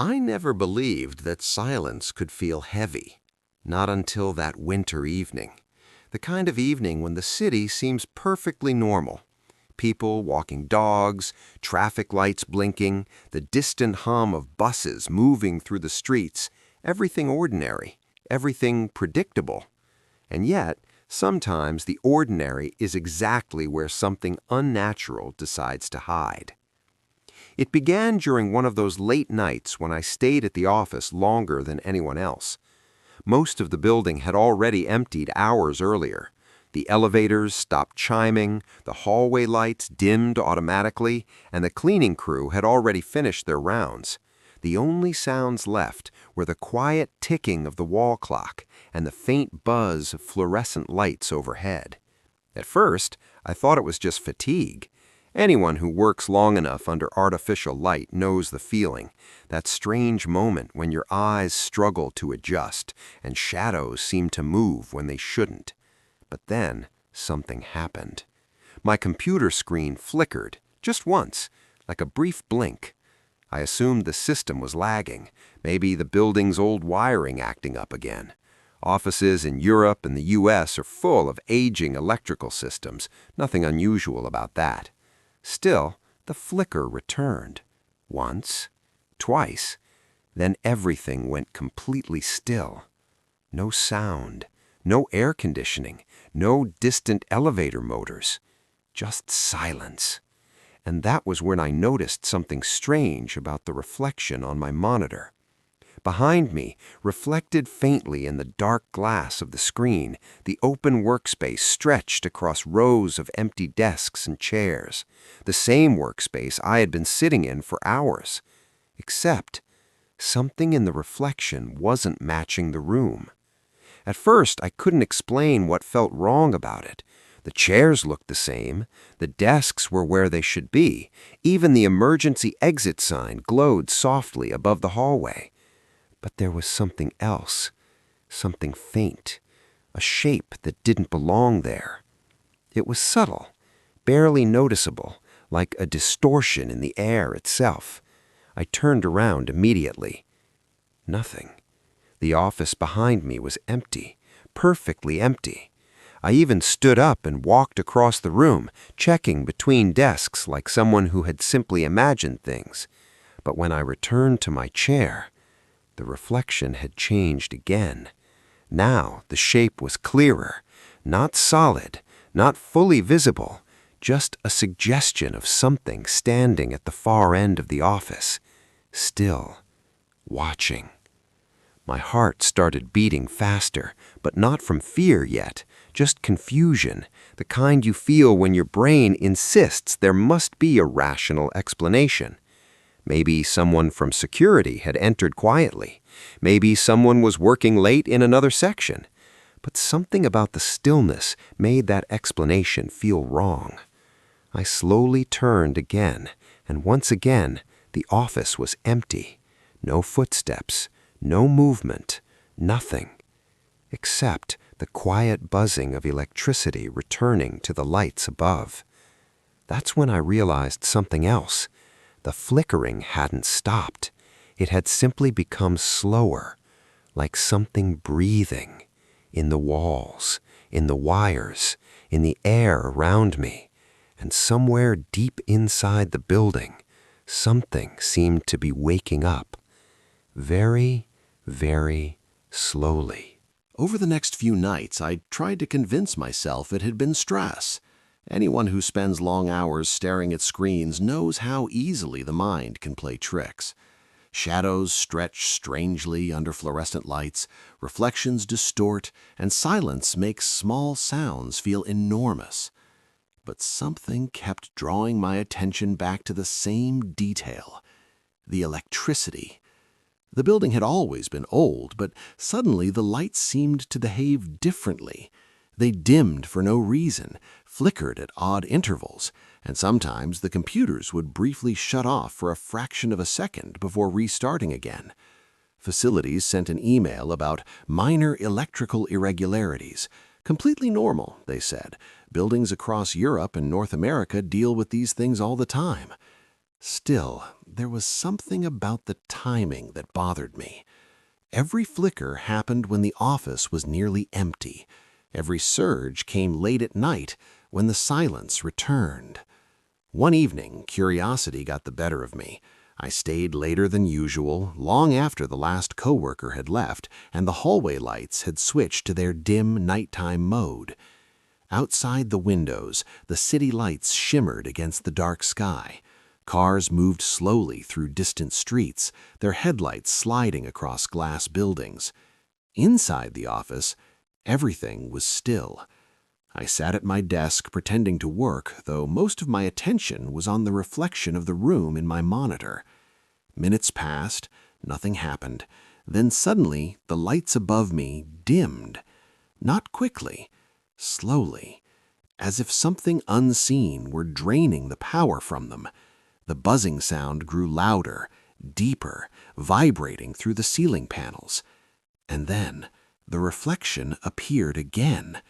I never believed that silence could feel heavy. Not until that winter evening. The kind of evening when the city seems perfectly normal. People walking dogs, traffic lights blinking, the distant hum of buses moving through the streets, everything ordinary, everything predictable. And yet, sometimes the ordinary is exactly where something unnatural decides to hide. It began during one of those late nights when I stayed at the office longer than anyone else. Most of the building had already emptied hours earlier. The elevators stopped chiming, the hallway lights dimmed automatically, and the cleaning crew had already finished their rounds. The only sounds left were the quiet ticking of the wall clock and the faint buzz of fluorescent lights overhead. At first, I thought it was just fatigue. Anyone who works long enough under artificial light knows the feeling, that strange moment when your eyes struggle to adjust and shadows seem to move when they shouldn't. But then something happened. My computer screen flickered, just once, like a brief blink. I assumed the system was lagging, maybe the building's old wiring acting up again. Offices in Europe and the US are full of aging electrical systems, nothing unusual about that. Still, the flicker returned. Once, twice, then everything went completely still. No sound, no air conditioning, no distant elevator motors, just silence. And that was when I noticed something strange about the reflection on my monitor. Behind me, reflected faintly in the dark glass of the screen, the open workspace stretched across rows of empty desks and chairs, the same workspace I had been sitting in for hours. Except, something in the reflection wasn't matching the room. At first, I couldn't explain what felt wrong about it. The chairs looked the same, the desks were where they should be, even the emergency exit sign glowed softly above the hallway. But there was something else, something faint, a shape that didn't belong there. It was subtle, barely noticeable, like a distortion in the air itself. I turned around immediately. Nothing. The office behind me was empty, perfectly empty. I even stood up and walked across the room, checking between desks like someone who had simply imagined things. But when I returned to my chair, the reflection had changed again. Now the shape was clearer, not solid, not fully visible, just a suggestion of something standing at the far end of the office, still, watching. My heart started beating faster, but not from fear yet, just confusion, the kind you feel when your brain insists there must be a rational explanation. Maybe someone from security had entered quietly. Maybe someone was working late in another section. But something about the stillness made that explanation feel wrong. I slowly turned again, and once again, the office was empty. No footsteps, no movement, nothing. Except the quiet buzzing of electricity returning to the lights above. That's when I realized something else. The flickering hadn't stopped. It had simply become slower, like something breathing, in the walls, in the wires, in the air around me, and somewhere deep inside the building, something seemed to be waking up, very, very slowly. Over the next few nights, I tried to convince myself it had been stress. Anyone who spends long hours staring at screens knows how easily the mind can play tricks. Shadows stretch strangely under fluorescent lights, reflections distort, and silence makes small sounds feel enormous. But something kept drawing my attention back to the same detail: the electricity. The building had always been old, but suddenly the lights seemed to behave differently. They dimmed for no reason, flickered at odd intervals, and sometimes the computers would briefly shut off for a fraction of a second before restarting again. Facilities sent an email about minor electrical irregularities. Completely normal, they said. Buildings across Europe and North America deal with these things all the time. Still, there was something about the timing that bothered me. Every flicker happened when the office was nearly empty. Every surge came late at night when the silence returned. One evening, curiosity got the better of me. I stayed later than usual, long after the last coworker had left and the hallway lights had switched to their dim nighttime mode. Outside the windows, the city lights shimmered against the dark sky. Cars moved slowly through distant streets, their headlights sliding across glass buildings. Inside the office, everything was still. I sat at my desk pretending to work, though most of my attention was on the reflection of the room in my monitor. Minutes passed, nothing happened. Then suddenly, the lights above me dimmed. Not quickly, slowly, as if something unseen were draining the power from them. The buzzing sound grew louder, deeper, vibrating through the ceiling panels. And then the reflection appeared again.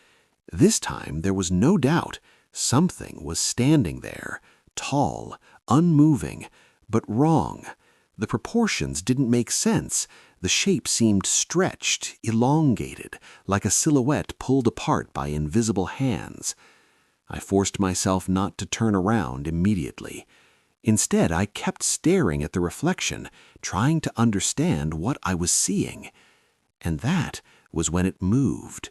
This time there was no doubt something was standing there, tall, unmoving, but wrong. The proportions didn't make sense. The shape seemed stretched, elongated, like a silhouette pulled apart by invisible hands. I forced myself not to turn around immediately. Instead, I kept staring at the reflection, trying to understand what I was seeing. And that was when it moved.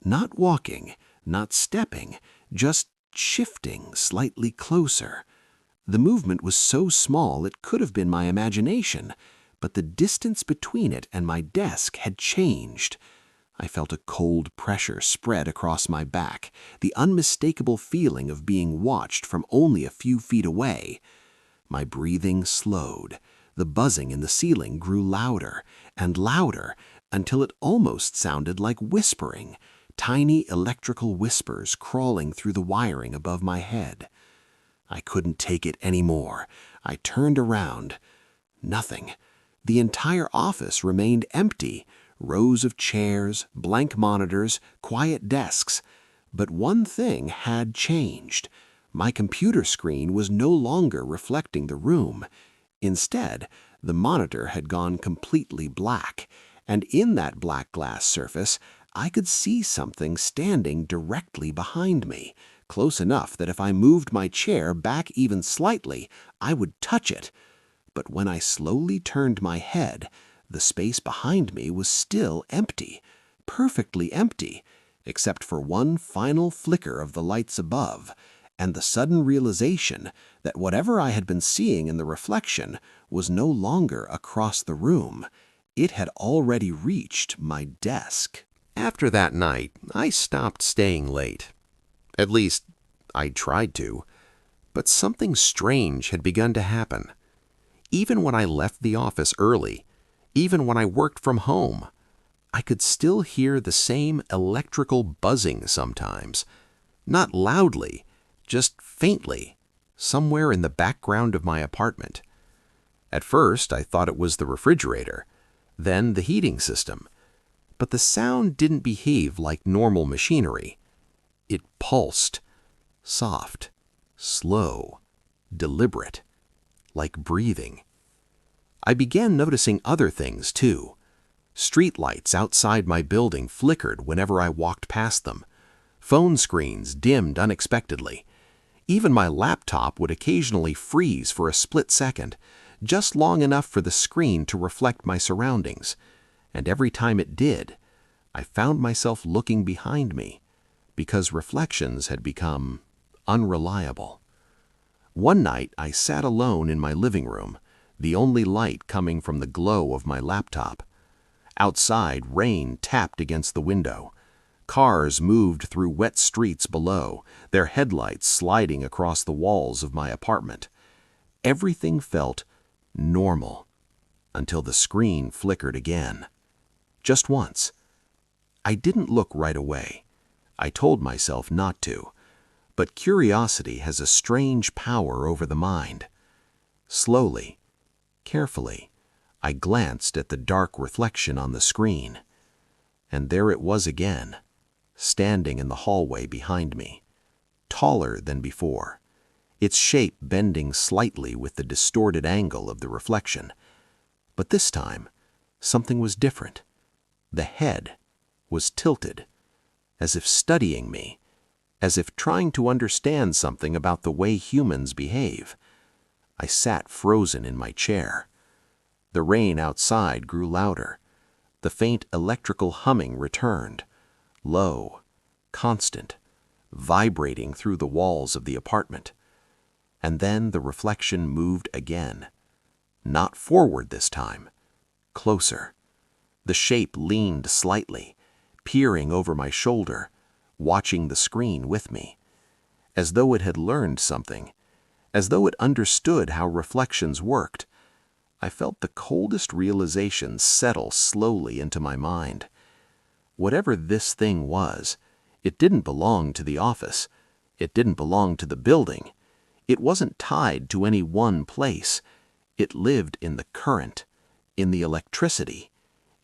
Not walking, not stepping, just shifting slightly closer. The movement was so small it could have been my imagination, but the distance between it and my desk had changed. I felt a cold pressure spread across my back, the unmistakable feeling of being watched from only a few feet away. My breathing slowed. The buzzing in the ceiling grew louder and louder until it almost sounded like whispering, tiny electrical whispers crawling through the wiring above my head. I couldn't take it anymore. I turned around. Nothing. The entire office remained empty. Rows of chairs, blank monitors, quiet desks. But one thing had changed. My computer screen was no longer reflecting the room. Instead, the monitor had gone completely black, and in that black glass surface, I could see something standing directly behind me, close enough that if I moved my chair back even slightly, I would touch it. But when I slowly turned my head, the space behind me was still empty, perfectly empty, except for one final flicker of the lights above, and the sudden realization that whatever I had been seeing in the reflection was no longer across the room. It had already reached my desk. After that night, I stopped staying late. At least, I tried to. But something strange had begun to happen. Even when I left the office early, even when I worked from home, I could still hear the same electrical buzzing sometimes. Not loudly, just faintly, somewhere in the background of my apartment. At first, I thought it was the refrigerator, then the heating system. But the sound didn't behave like normal machinery. It pulsed, soft, slow, deliberate, like breathing. I began noticing other things, too. Street lights outside my building flickered whenever I walked past them. Phone screens dimmed unexpectedly. Even my laptop would occasionally freeze for a split second, just long enough for the screen to reflect my surroundings. And every time it did, I found myself looking behind me, because reflections had become unreliable. One night, I sat alone in my living room, the only light coming from the glow of my laptop. Outside, rain tapped against the window. Cars moved through wet streets below, their headlights sliding across the walls of my apartment. Everything felt normal, until the screen flickered again. Just once. I didn't look right away. I told myself not to. But curiosity has a strange power over the mind. Slowly, carefully, I glanced at the dark reflection on the screen. And there it was again, standing in the hallway behind me, taller than before. its shape bending slightly with the distorted angle of the reflection. But this time, something was different. The head was tilted, as if studying me, as if trying to understand something about the way humans behave. I sat frozen in my chair. The rain outside grew louder. The faint electrical humming returned, low, constant, vibrating through the walls of the apartment. And then the reflection moved again. Not forward this time, closer. The shape leaned slightly, peering over my shoulder, watching the screen with me. As though it had learned something, as though it understood how reflections worked, I felt the coldest realization settle slowly into my mind. Whatever this thing was, it didn't belong to the office. It didn't belong to the building. It wasn't tied to any one place. It lived in the current, in the electricity,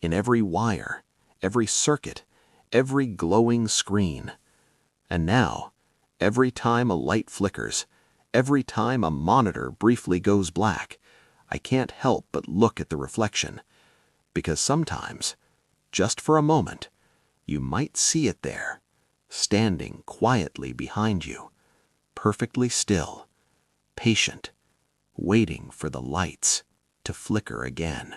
in every wire, every circuit, every glowing screen. And now, every time a light flickers, every time a monitor briefly goes black, I can't help but look at the reflection. Because sometimes, just for a moment, you might see it there, standing quietly behind you, perfectly still, patient, waiting for the lights to flicker again.